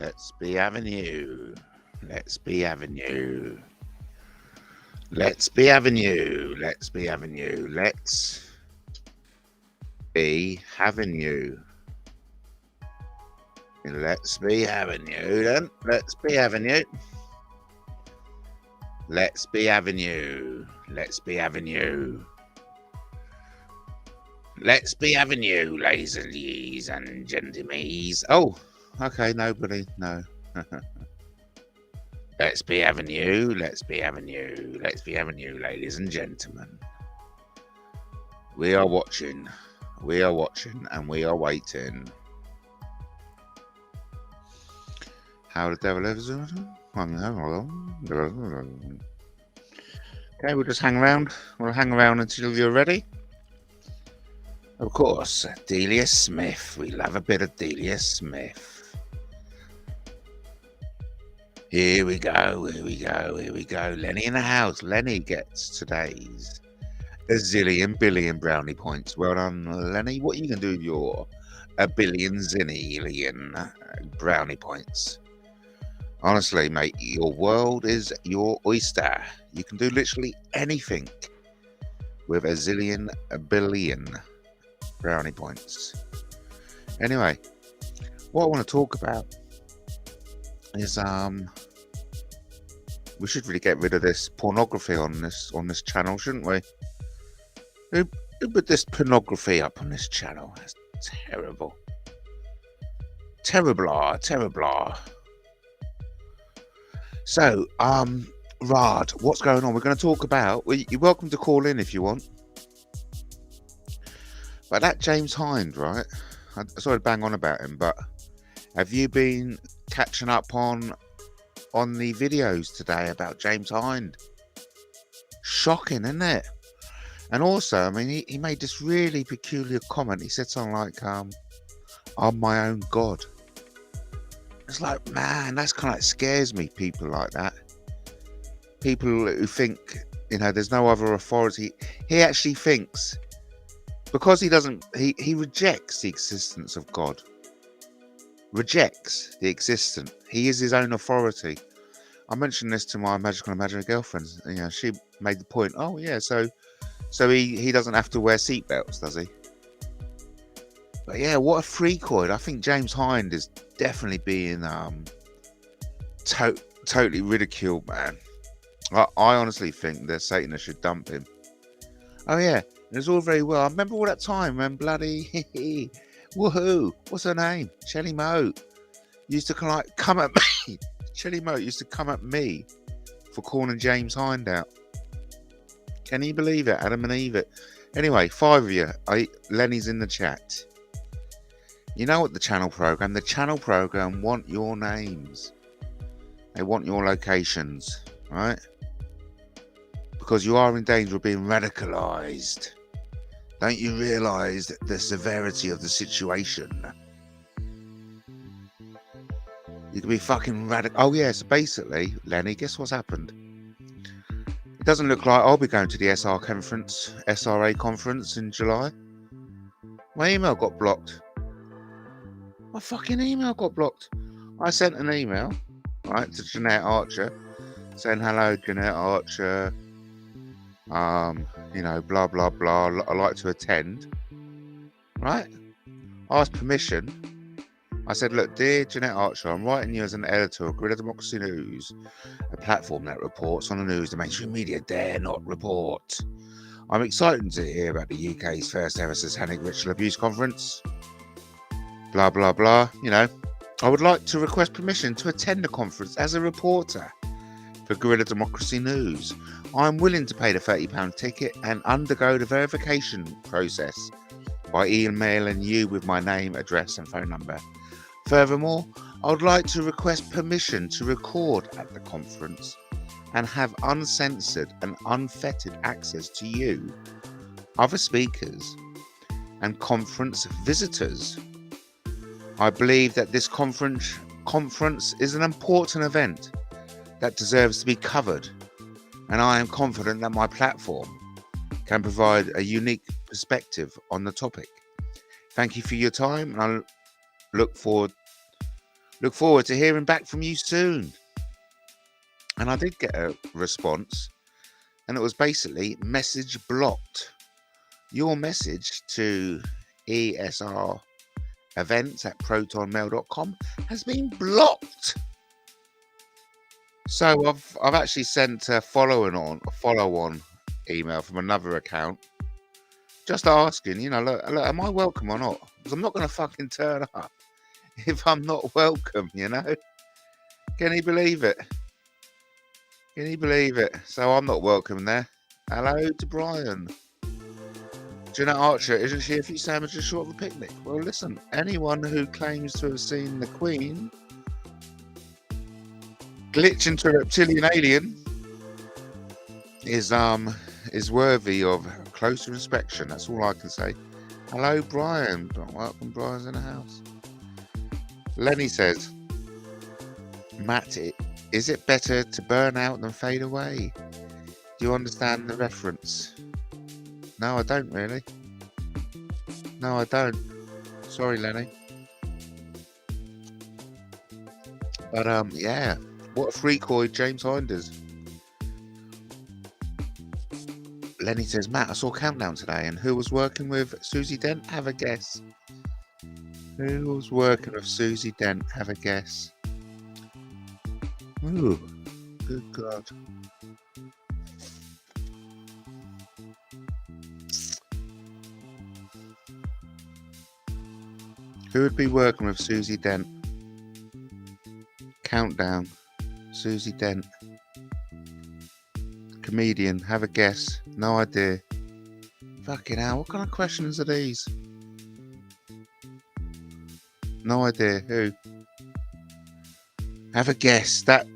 Let's be Avenue. Let's be Avenue. Let's be Avenue. Let's be Avenue. Let's be Avenue. Let's be Avenue then. Let's be Avenue. Let's be Avenue. Let's be Avenue. Let's be Avenue, ladies and gentlemen. Oh, okay, nobody, no. Let's be Avenue. Let's be Avenue. Let's be Avenue, ladies and gentlemen. We are watching. We are watching and we are waiting. How the devil is it? Okay, we'll just hang around. We'll hang around until you're ready. Of course, Delia Smith. We love a bit of Delia Smith. Here we go, here we go, here we go. Lenny in the house. Lenny gets today's a billion brownie points. Well done, Lenny. What are you going to do with your zillion brownie points? Honestly, mate, your world is your oyster. You can do literally anything with a billion brownie points. Anyway, what I want to talk about is we should really get rid of this pornography on this channel, shouldn't we? Who put this pornography up on this channel? That's terrible. Terrible. So, Rod, what's going on? We're going to talk about. Well, you're welcome to call in if you want. But that James Hind, right? I sorry to bang on about him, but have you been catching up on the videos today about James Hind? Shocking, isn't it? And also, I mean, he made this really peculiar comment. He said something like, I'm my own God. It's like, man, that's kind of like scares me, people like that. People who think, there's no other authority. He actually thinks, because he rejects the existence of God. Rejects the existence. He is his own authority. I mentioned this to my magical imaginary girlfriend. She made the point, oh yeah, so he doesn't have to wear seatbelts, does he? But yeah, what a freakoid. I think James Hind is definitely being totally ridiculed, man. I honestly think that Satanists should dump him. Oh yeah, it was all very well. I remember all that time when bloody woohoo, what's her name? Shelly Moat used to come at me. Shelly Moat used to come at me for calling James Hind out. Can you believe it? Adam and Eve it. Anyway, 5 of you. Lenny's in the chat. You know what the channel program want your names. They want your locations, right? Because you are in danger of being radicalized. Don't you realize the severity of the situation? You can be fucking radical. Oh yeah, so basically, Lenny, guess what's happened? It doesn't look like I'll be going to the SRA conference in July. My email got blocked. My fucking email got blocked. I sent an email, right, to Jeanette Archer, saying, hello, Jeanette Archer, blah, blah, blah, I'd like to attend, right? I asked permission. I said, look, dear Jeanette Archer, I'm writing you as an editor of Guerrilla Democracy News, a platform that reports on the news the mainstream media dare not report. I'm excited to hear about the UK's first ever Satanic Ritual Abuse Conference. Blah, blah, blah. I would like to request permission to attend the conference as a reporter for Guerrilla Democracy News. I'm willing to pay the £30 ticket and undergo the verification process by emailing you with my name, address and phone number. Furthermore, I would like to request permission to record at the conference and have uncensored and unfettered access to you, other speakers and conference visitors. I believe that this conference is an important event that deserves to be covered, and I am confident that my platform can provide a unique perspective on the topic. Thank you for your time, and I look forward Look forward to hearing back from you soon. And I did get a response, and it was basically message blocked. Your message to esrevents@protonmail.com has been blocked. So I've actually sent a follow-on email from another account, just asking, look, am I welcome or not? Because I'm not going to fucking turn up if I'm not welcome, Can you believe it? Can you believe it? So I'm not welcome there. Hello to Brian. Jeanette Archer, isn't she a few sandwiches short of a picnic? Well, listen, anyone who claims to have seen the Queen glitch into a reptilian alien is worthy of closer inspection. That's all I can say. Hello, Brian. Welcome, Brian's in the house. Lenny says, Matt, is it better to burn out than fade away? Do you understand the reference? No, I don't really. No, I don't. Sorry, Lenny. But yeah, what a freakoid James Hind is. Lenny says, Matt, I saw Countdown today, and who was working with Susie Dent? Have a guess. Who was working with Susie Dent? Have a guess. Ooh, good God. Who would be working with Susie Dent? Countdown. Susie Dent. Comedian. Have a guess. No idea. Fucking hell. What kind of questions are these? No idea. Who? Have a guess. That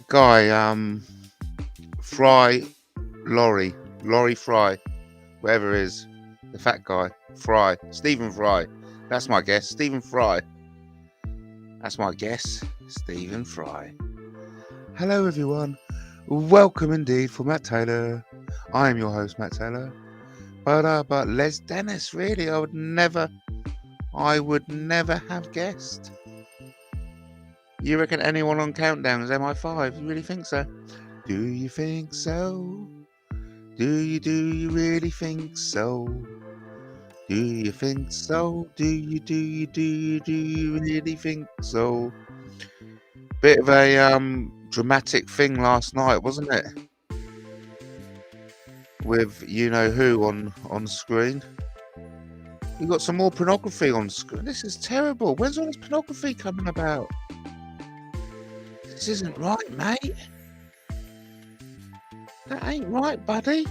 guy, Fry, Laurie Fry, whatever it is, the fat guy, Fry, Stephen Fry. That's my guess. Stephen Fry. That's my guess. Stephen Fry. Hello, everyone. Welcome indeed for Matt Taylor. I am your host, Matt Taylor. But Les Dennis, really, I would never have guessed. You reckon anyone on Countdown is MI5? You really think so? Do you think so? Do you really think so? Do you think so? Do you really think so? Bit of a dramatic thing last night, wasn't it? With you-know-who on screen. We got some more pornography on screen. This is terrible. When's all this pornography coming about? This isn't right, mate. That ain't right, buddy.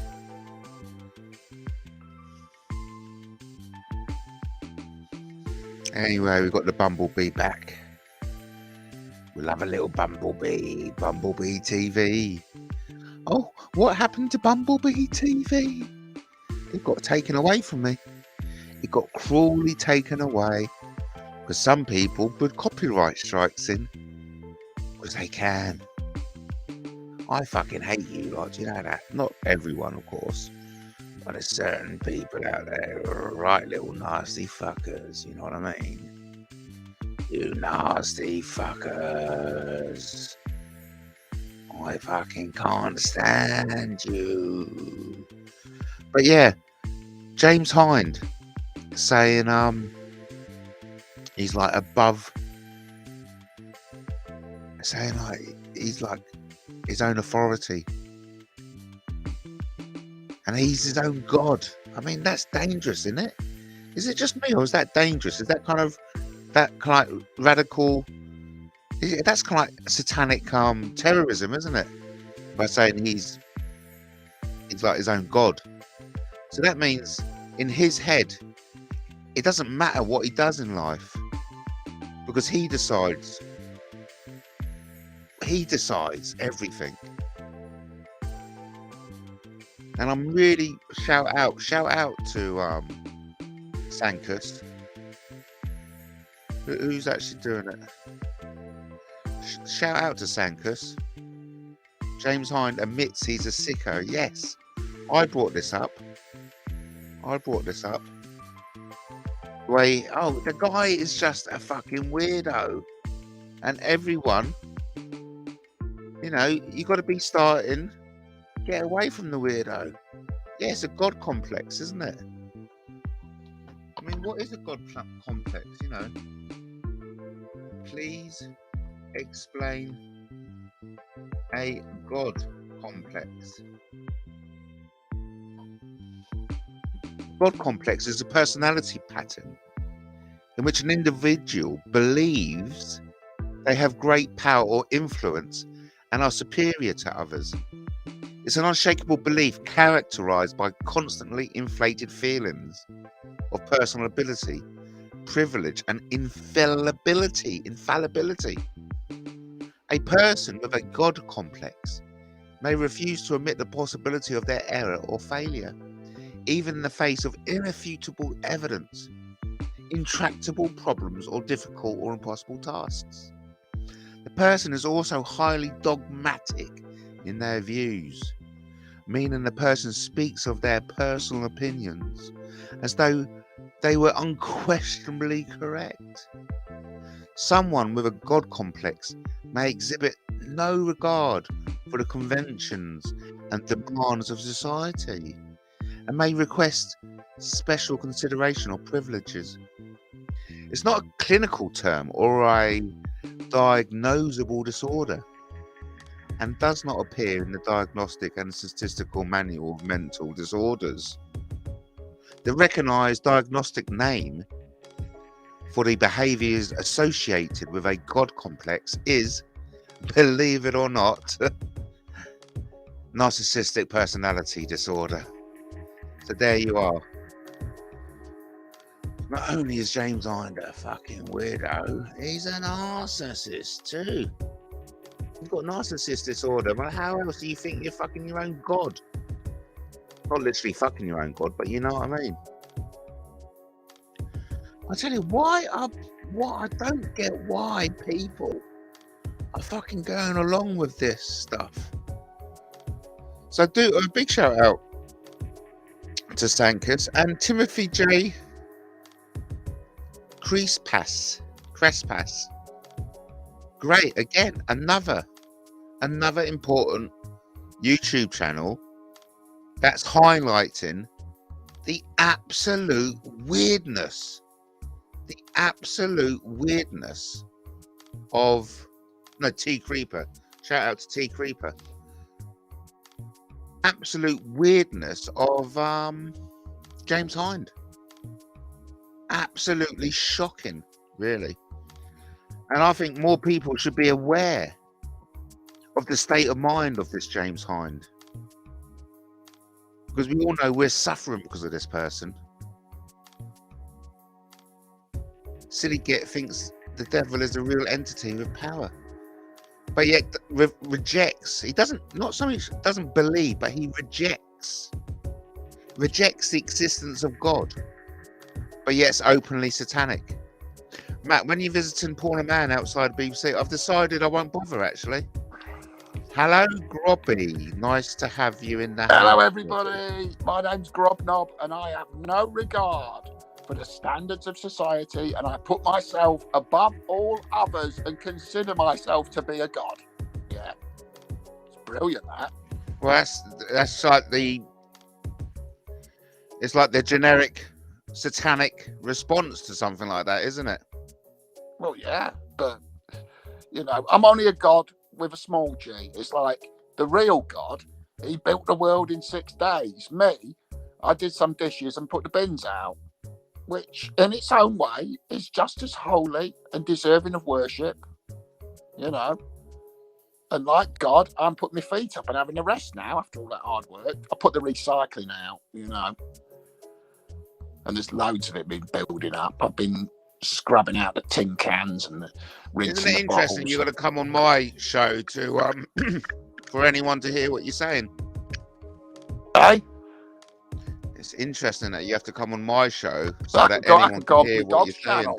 Anyway, we've got the Bumblebee back. We'll have a little Bumblebee TV. Oh, what happened to Bumblebee TV? It got taken away from me. It got cruelly taken away. Because some people put copyright strikes in. Because they can. I fucking hate you lot, do you know that? Not everyone, of course. But there's certain people out there who are right little nasty fuckers, you know what I mean? You nasty fuckers. I fucking can't stand you. But yeah, James Hind saying he's like above, saying like he's like his own authority. And he's his own god. I mean, that's dangerous, isn't it? Is it just me, or is that dangerous? Is that kind of radical? That's kind of like satanic terrorism, isn't it? By saying he's like his own god. So that means in his head, it doesn't matter what he does in life, because he decides. He decides everything. And I'm really shout out to Sankus. Who's actually doing it? Shout out to Sankus. James Hind admits he's a sicko. Yes, I brought this up. The guy is just a fucking weirdo. And everyone, you got to be starting, get away from the weirdo. Yeah, it's a God complex, isn't it? I mean, what is a God complex, Please explain a God complex. God complex is a personality pattern in which an individual believes they have great power or influence and are superior to others. It's an unshakable belief characterized by constantly inflated feelings of personal ability, privilege, and infallibility. A person with a God complex may refuse to admit the possibility of their error or failure, even in the face of irrefutable evidence, intractable problems, or difficult or impossible tasks. The person is also highly dogmatic in their views, meaning the person speaks of their personal opinions as though they were unquestionably correct. Someone with a God complex may exhibit no regard for the conventions and demands of society, and may request special consideration or privileges. It's not a clinical term or a diagnosable disorder, and does not appear in the Diagnostic and Statistical Manual of Mental Disorders. The recognised diagnostic name for the behaviours associated with a God complex is, believe it or not, narcissistic personality disorder. So there you are. Not only is James Hind a fucking weirdo, he's a narcissist too. You've got narcissist disorder. Well, how else do you think you're fucking your own god? Not literally fucking your own god, but you know what I mean. I tell you, what I don't get why people are fucking going along with this stuff. So do a big shout out to Stankus and Timothy J. Crespas. Great, again, another important YouTube channel that's highlighting the absolute weirdness of T Creeper. Shout out to T Creeper. Absolute weirdness of James Hind. Absolutely shocking, really. And I think more people should be aware of the state of mind of this James Hind, because we all know we're suffering because of this person. Silly Git thinks the devil is a real entity with power, but yet rejects. He doesn't believe, but he rejects the existence of God, but yet it's openly satanic. Matt, when you're visiting Paul and Man outside BBC, I've decided I won't bother, actually. Hello, Grobby. Nice to have you in the house. Hello, everybody. My name's Grobnob, and I have no regard for the standards of society, and I put myself above all others and consider myself to be a god. Yeah. It's brilliant, that. Well, that's like it's like the generic satanic response to something like that, isn't it? Well, yeah, but, I'm only a god with a small g. It's like the real God, he built the world in 6 days. Me, I did some dishes and put the bins out, which in its own way is just as holy and deserving of worship, And like God, I'm putting my feet up and having a rest now after all that hard work. I put the recycling out, And there's loads of it been building up. I've been scrubbing out the tin cans and rinsing. Isn't it interesting? You've got to come on my show to for anyone to hear what you're saying. Hey? It's interesting that you have to come on my show so that anyone can hear what you're saying.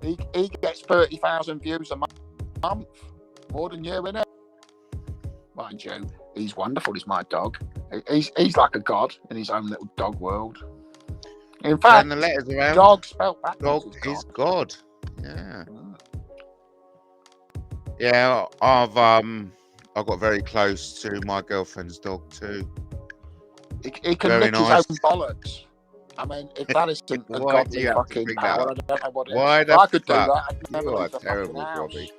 He gets 30,000 views a month, more than you, innit? Mind you, he's wonderful. He's my dog. He's like a god in his own little dog world. In Turn fact, the letters around. dog spelled backwards Dog is is God. God. Yeah. Yeah, I've got very close to my girlfriend's dog too. He can Very lick nice. his own bollocks. I mean, if that isn't a Why do godly you have to fucking bring that power, up? I don't know what it Why is. If the I could do fuck? that, I'd never You are leave the fucking terrible, house. Robbie.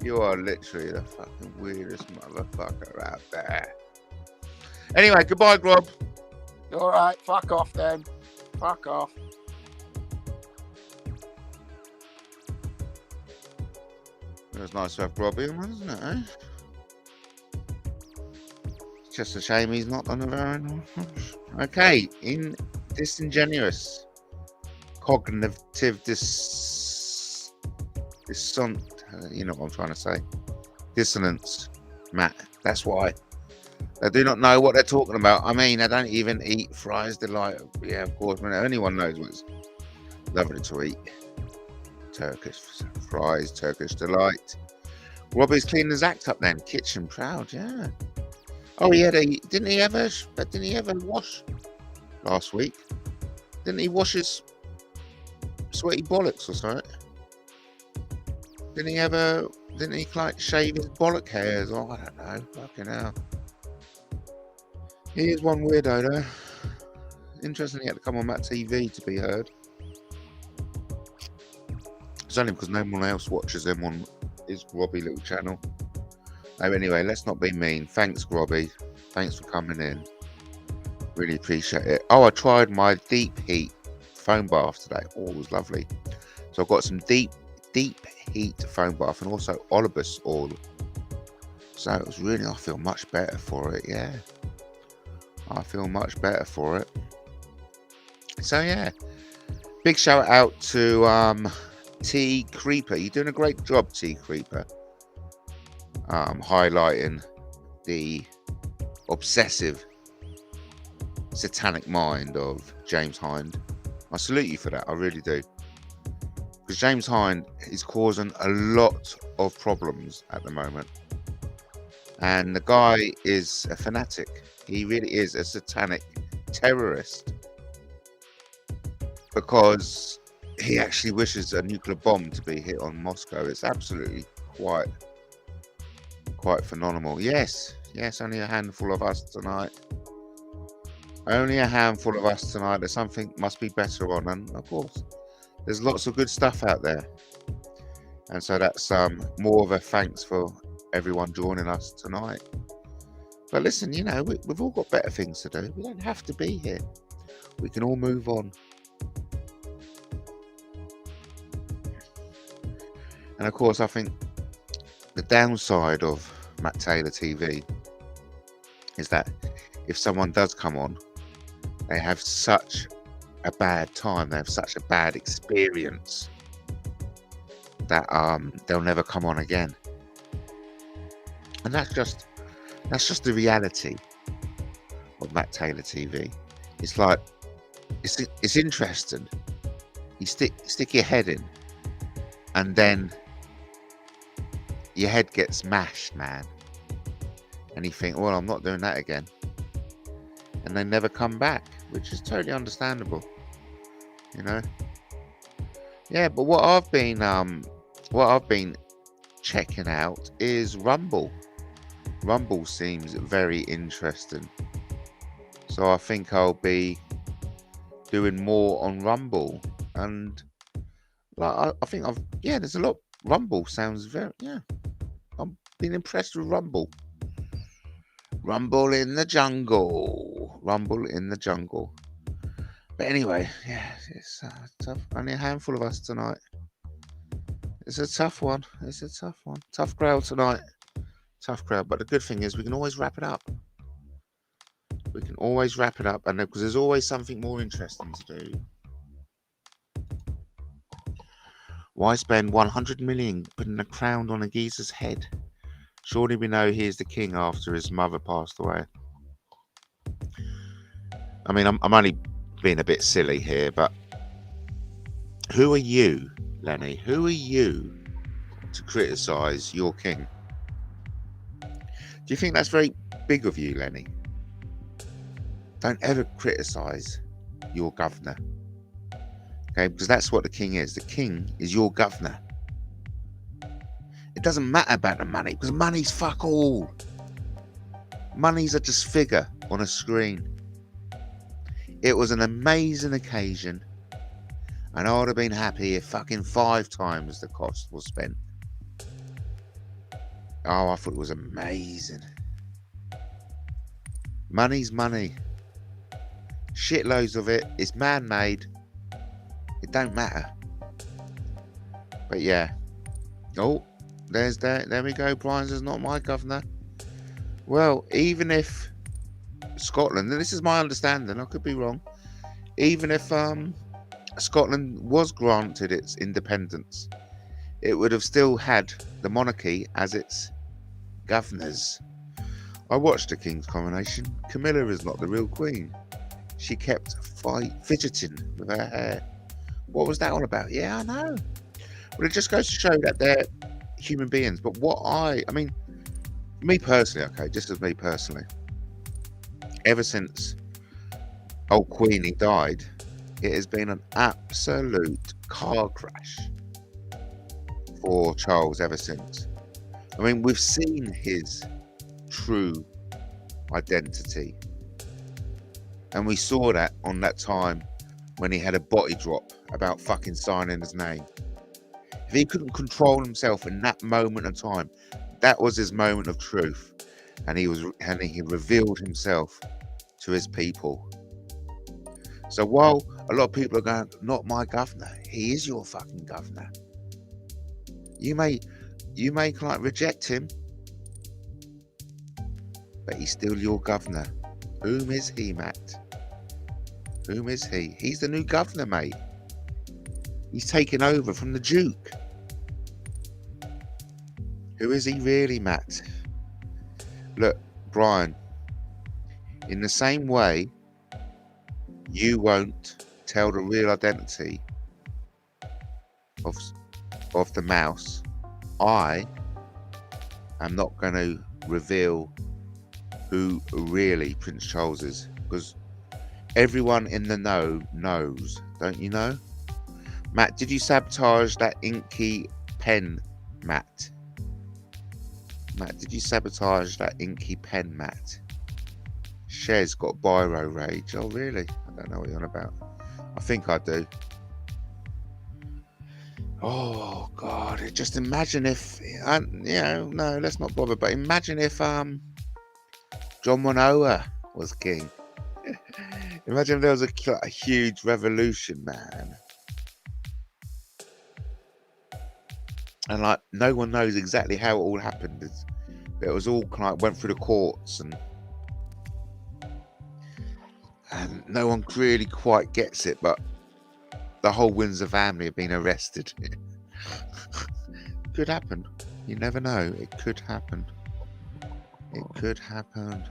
You are literally the fucking weirdest motherfucker out there. Anyway, goodbye, Grob. All right, fuck off then. Fuck off. It was nice to have Robbie in, wasn't it? Eh? It's just a shame he's not on the very. Okay, in disingenuous, cognitive you know what I'm trying to say. Dissonance, Matt. That's why. They do not know what they're talking about. I mean, they don't even eat fries delight. Yeah, of course. I mean, anyone knows what's lovely to eat. Turkish fries, Turkish delight. Robbie's cleaned his act up then. Kitchen proud, yeah. Oh, didn't he ever wash last week? Didn't he wash his sweaty bollocks or something? Didn't he like shave his bollock hairs? Oh, I don't know. Fucking hell. He is one weirdo though. Interesting he had to come on that TV to be heard. It's only because no one else watches him on his Robbie little channel. No, anyway, let's not be mean. Thanks, Robbie. Thanks for coming in. Really appreciate it. Oh, I tried my deep heat foam bath today. Oh, it was lovely. So I've got some deep heat foam bath and also olibus oil. So it was really, I feel much better for it. Yeah, I feel much better for it. So yeah, big shout out to T Creeper. You're doing a great job, T Creeper. Highlighting the obsessive satanic mind of James Hind. I salute you for that. I really do. Because James Hind is causing a lot of problems at the moment. And the guy is a fanatic. He really is a satanic terrorist. Because he actually wishes a nuclear bomb to be hit on Moscow. It's absolutely quite phenomenal. Yes, only a handful of us tonight. Only a handful of us tonight. There's something must be better on, and of course, there's lots of good stuff out there. And so that's more of a thanks for everyone joining us tonight. But listen, you know, we've all got better things to do. We don't have to be here. We can all move on. And of course, I think the downside of Matt Taylor TV is that if someone does come on, they have such a bad time, they have such a bad experience that they'll never come on again. And that's just the reality of Matt Taylor TV. It's like it's interesting. You stick your head in, and then your head gets mashed, man. And you think, well, I'm not doing that again. And they never come back, which is totally understandable. You know? Yeah, but what I've been checking out is Rumble. Rumble seems very interesting. So I think I'll be doing more on Rumble. And like I think there's a lot. Rumble sounds very, I'm being impressed with Rumble. Rumble in the jungle. Rumble in the jungle. But anyway, yeah, it's tough. Only a handful of us tonight. It's a tough one. Tough crowd tonight. Tough crowd. But the good thing is we can always wrap it up. And because there's always something more interesting to do. Why spend 100 million putting a crown on a geezer's head? Surely we know he is the king after his mother passed away. I mean, I'm only being a bit silly here, but who are you, Lenny? Who are you to criticise your king? Do you think that's very big of you, Lenny? Don't ever criticise your governor. Okay, because that's what the king is. The king is your governor. It doesn't matter about the money, because money's fuck all. Money's a just figure on a screen. It was an amazing occasion, and I would have been happy if fucking 5 times the cost was spent. Oh, I thought it was amazing. Money's money. Shitloads of it. It's man-made. It don't matter. But yeah. Oh, there's that. There we go. Brian's is not my governor. Well, even if Scotland, and this is my understanding, I could be wrong, even if Scotland was granted its independence, it would have still had the monarchy as its governors. I watched the King's coronation. Camilla is not the real queen. She kept fidgeting with her hair. What was that all about? Yeah, I know. Well, it just goes to show that they're human beings. But what I mean, me personally, okay, just as me personally, ever since old Queenie died, it has been an absolute car crash for Charles ever since. I mean, we've seen his true identity, and we saw that on that time when he had a body drop about fucking signing his name. If he couldn't control himself in that moment of time, that was his moment of truth, and he revealed himself to his people. So while a lot of people are going, not my governor, he is your fucking governor. You may like reject him, but he's still your governor. Whom is he, Matt? Whom is he? He's the new governor, mate. He's taken over from the Duke. Who is he really, Matt? Look, Brian, in the same way you won't tell the real identity of the mouse, I am not going to reveal who really Prince Charles is, because everyone in the know knows, don't you know? Matt, did you sabotage that inky pen, Matt? Matt, did you sabotage that inky pen, Matt? Shez got biro rage. Oh, really? I don't know what you're on about. I think I do. Oh, God. Just imagine if... no, let's not bother. But imagine if John Manoa was king. Imagine if there was a huge revolution, man. And like, no one knows exactly how it all happened. It was all kind of went through the courts, and no one really quite gets it, but the whole Windsor family have been arrested. Could happen. You never know. It could happen. It could happen.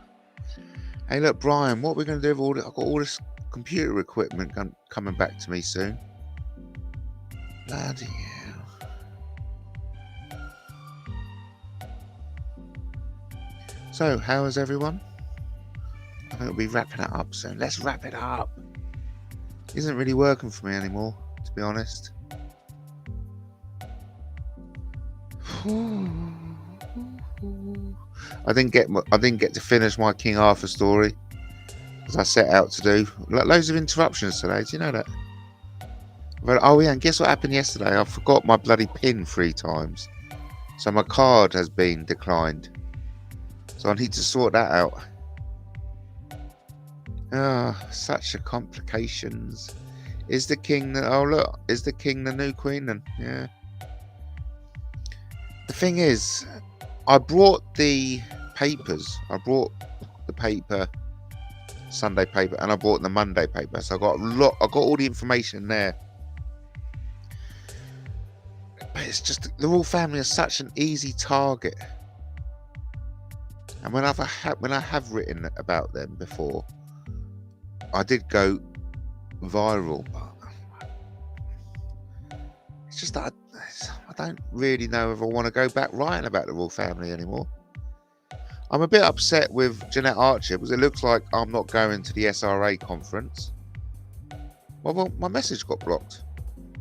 Hey, look, Brian, what we're going to do with all this, I've got all this computer equipment coming back to me soon. Bloody hell. So, how is everyone? I think we'll be wrapping it up soon. Let's wrap it up. It isn't really working for me anymore, to be honest. I didn't get to finish my King Arthur story as I set out to do. Loads of interruptions today. Do you know that? But, oh yeah, and guess what happened yesterday? I forgot my bloody PIN 3 times, so my card has been declined. So I need to sort that out. Such a complications. Is the king is the king the new queen then? Yeah. The thing is, I brought the papers. I brought the paper, Sunday paper, and I brought the Monday paper. So I got all the information there. But it's just the royal family is such an easy target. And when I have written about them before, I did go viral. It's just that I don't really know if I want to go back writing about the royal family anymore. I'm a bit upset with Jeanette Archer because it looks like I'm not going to the SRA conference. Well, my message got blocked.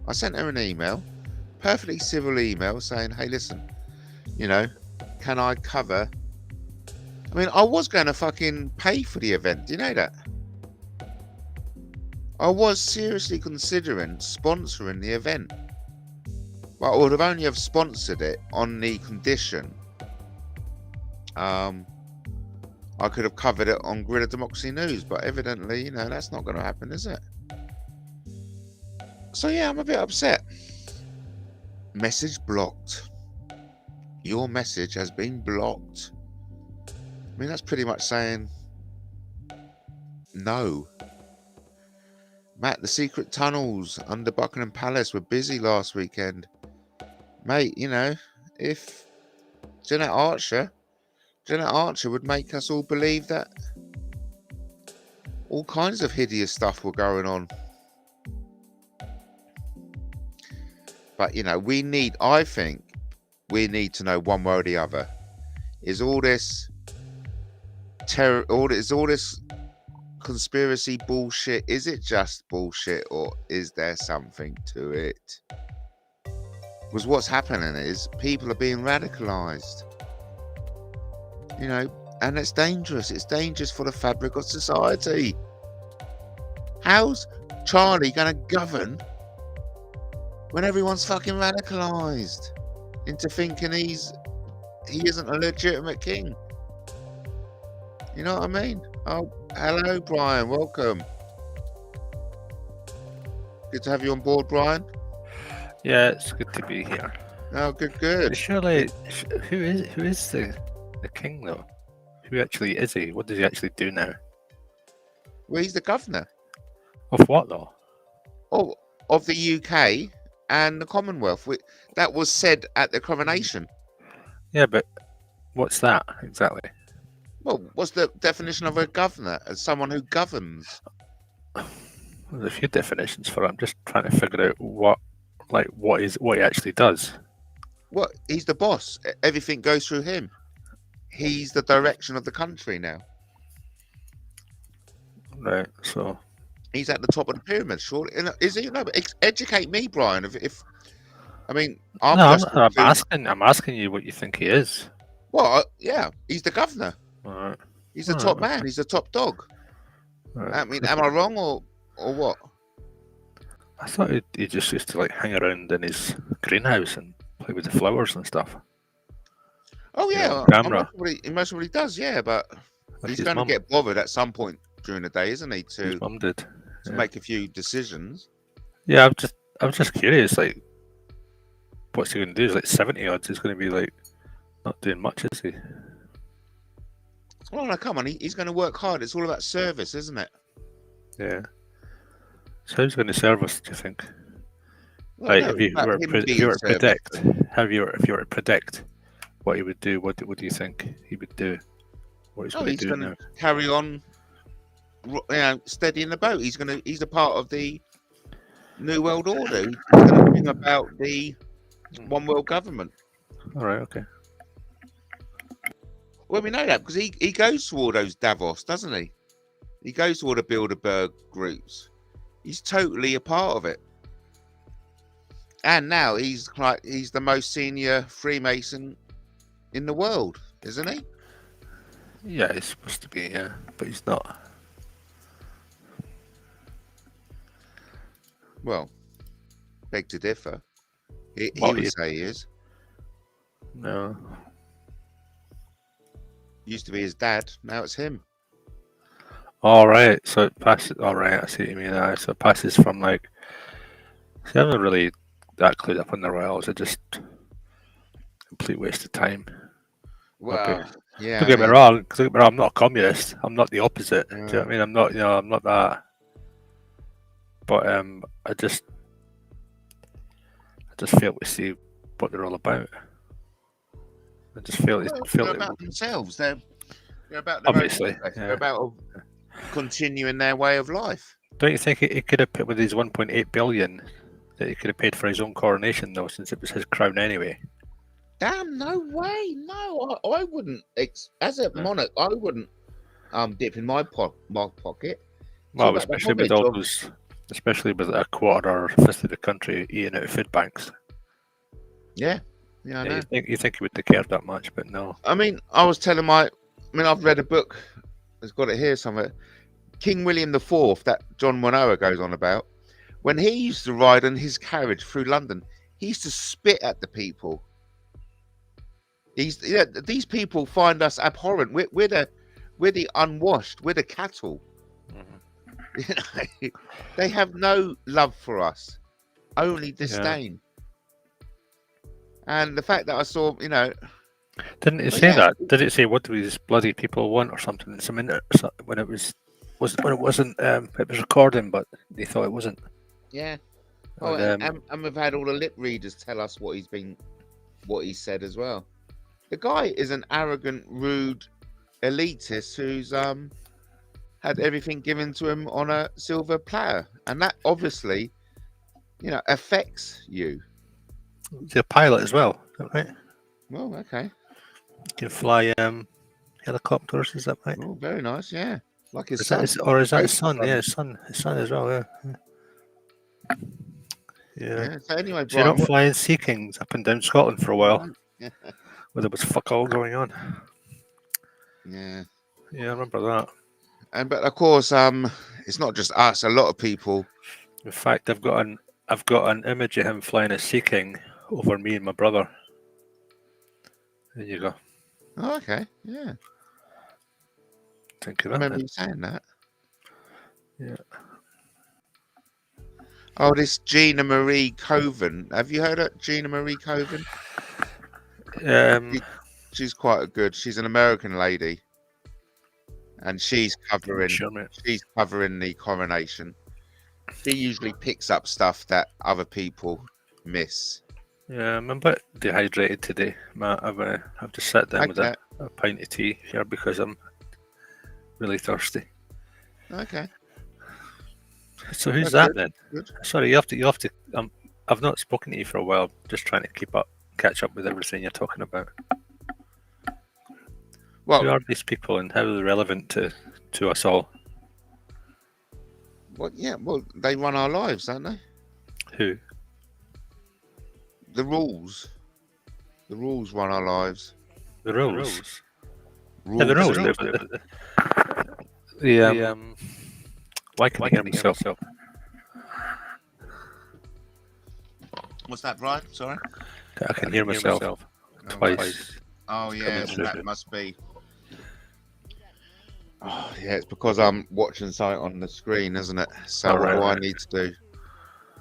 I sent her an email, perfectly civil email, saying, hey, listen, you know, can I cover? I mean, I was going to fucking pay for the event. Do you know that? I was seriously considering sponsoring the event. But I would have only have sponsored it on the condition I could have covered it on Guerrilla Democracy News, but evidently, you know, that's not going to happen, is it? So yeah, I'm a bit upset. Message blocked. Your message has been blocked. I mean, that's pretty much saying no. Matt, the secret tunnels under Buckingham Palace were busy last weekend. Mate, you know, if Janet Archer would make us all believe that all kinds of hideous stuff were going on. But, you know, I think we need to know one way or the other. Is all this terror, all this conspiracy bullshit, is it just bullshit, or is there something to it? Because what's happening is people are being radicalized. You know, and it's dangerous. It's dangerous for the fabric of society. How's Charlie going to govern when everyone's fucking radicalized into thinking he isn't a legitimate king? You know what I mean? Oh, hello, Brian. Welcome. Good to have you on board, Brian. Yeah, it's good to be here. Oh, good. Surely, who is the king though? Who actually is he? What does he actually do now? Well, he's the governor. Of what though? Oh, of the UK and the Commonwealth. That was said at the coronation. Yeah, but what's that exactly? Well, what's the definition of a governor? As someone who governs. Well, there's a few definitions for it. I'm just trying to figure out what he actually does. Well, he's the boss. Everything goes through him. He's the direction of the country now. Right. So he's at the top of the pyramid, surely. Is he? No, but educate me, Brian. If I mean, I'm asking you what you think he is. Well, yeah, he's the governor. All right. He's the top man. He's the top dog. Right. I mean, am I wrong or what? I thought he just used to like hang around in his greenhouse and play with the flowers and stuff. Oh yeah, camera. Most of what he does, yeah, but he's going to get bothered at some point during the day, isn't he? His mum did. To make a few decisions. Yeah, I'm just curious, like, what's he going to do? He's like 70 odds. He's going to be like not doing much, is he? Well, no, come on. He's going to work hard. It's all about service, isn't it? Yeah. So who's going to serve us, do you think? Well, like, no, if you were to predict what he would do, what do you think he would do? What he's going to do now? Carry on, you know, steadying the boat. He's a part of the New World Order. He's going to bring about the one world government. All right, okay. Well, we know that because he goes to all those Davos, doesn't he? He goes to all the Bilderberg groups. He's totally a part of it. And now he's the most senior Freemason in the world, isn't he? Yeah, he's supposed to be, yeah, but he's not. Well, beg to differ. He would say he is. No. Used to be his dad, now it's him. All right, so it passes. All right, I see what you mean. So it passes from like. See, I'm not really that clued up on the royals. It's just complete waste of time. Well, yeah. Don't get me wrong. I'm not a communist. I'm not the opposite. Do you know what I mean? I'm not. I'm not that. But I just fail to see what they're all about. I just feel they're about themselves. They're about their obviously. Own they're about continuing their way of life. Don't you think he could have put with his 1.8 billion that he could have paid for his own coronation though, since it was his crown anyway? Damn, no way. No, I wouldn't. As a monarch, I wouldn't dip in my pocket. Well, especially with all those especially with a quarter or a fifth of the country eating out of food banks. Yeah, I know. You think he would have cared that much, but no. I mean, I was telling I've read a book. It's got it here somewhere. King William IV, that John Monoa goes on about. When he used to ride in his carriage through London, he used to spit at the people. These people find us abhorrent. We're the unwashed. We're the cattle. Mhm. They have no love for us, only disdain. And the fact that I saw, Didn't it say that? Did it say what do these bloody people want or something? When it wasn't, it was recording, but they thought it wasn't. Yeah. Oh, and we've had all the lip readers tell us what he said as well. The guy is an arrogant, rude elitist who's had everything given to him on a silver platter, and that obviously, affects you. He's a pilot as well, is that right? Well, okay. You can fly helicopters, is that right? Oh, very nice, yeah. Like his Is son. that his son? Yeah, his son as well, yeah. So anyway, So you're Brian, not flying Sea Kings up and down Scotland for a while, Yeah. where there was fuck all going on. Yeah. Yeah, I remember that. But of course, it's not just us. A lot of people. In fact, I've got an image of him flying a Sea King over me and my brother. There you go. Oh, okay. Yeah. Think of I that. remember you saying that. Yeah. Oh, this Gina Marie Coven. Have you heard of Gina Marie Coven? She's quite good. She's an American lady, and she's covering the coronation. She usually picks up stuff that other people miss. Yeah, I'm a bit dehydrated today, Matt. I've just sat down with a pint of tea here because I'm really thirsty. Okay. So who's that then? Good. Sorry, you have to. I've not spoken to you for a while. Just trying to catch up with everything you're talking about. Well, who are these people and how are they relevant to us all? Well, they run our lives, don't they? Who? The rules. The rules run our lives. The rules. Rules. Yeah, the rules. Why can I hear myself? What's that, Brian? Sorry? I can hear myself twice. Oh, yeah, that must be. Oh, yeah, it's because I'm watching something on the screen, isn't it? So what do I need to do?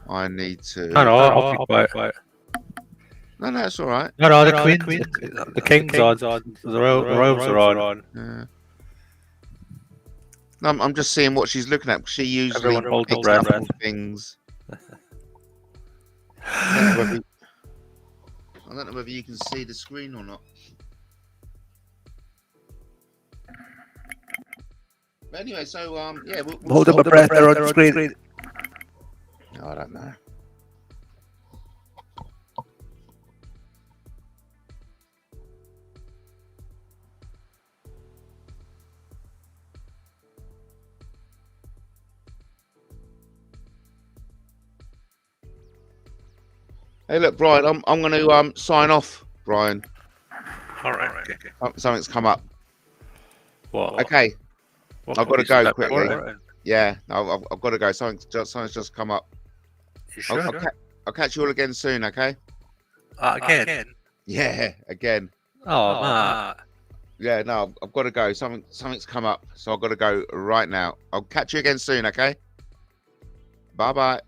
I need to... No, I'll be quiet. No, it's all right. No, the Queen, the King's on, the robes are on. Yeah. No, I'm just seeing what she's looking at. She usually picks up on things. I don't know whether you can see the screen or not. But anyway, so we'll hold up my breath there on the screen. No, I don't know. Hey, look, Brian, I'm going to sign off, Brian. All right. Okay. Something's come up. What? Okay. I've got to go quickly. Yeah. No, I've got to go. Something's just come up. You sure? I'll catch you all again soon, okay? Again? Yeah, again. Oh, Matt. Yeah, no, I've got to go. Something's come up, so I've got to go right now. I'll catch you again soon, okay? Bye-bye.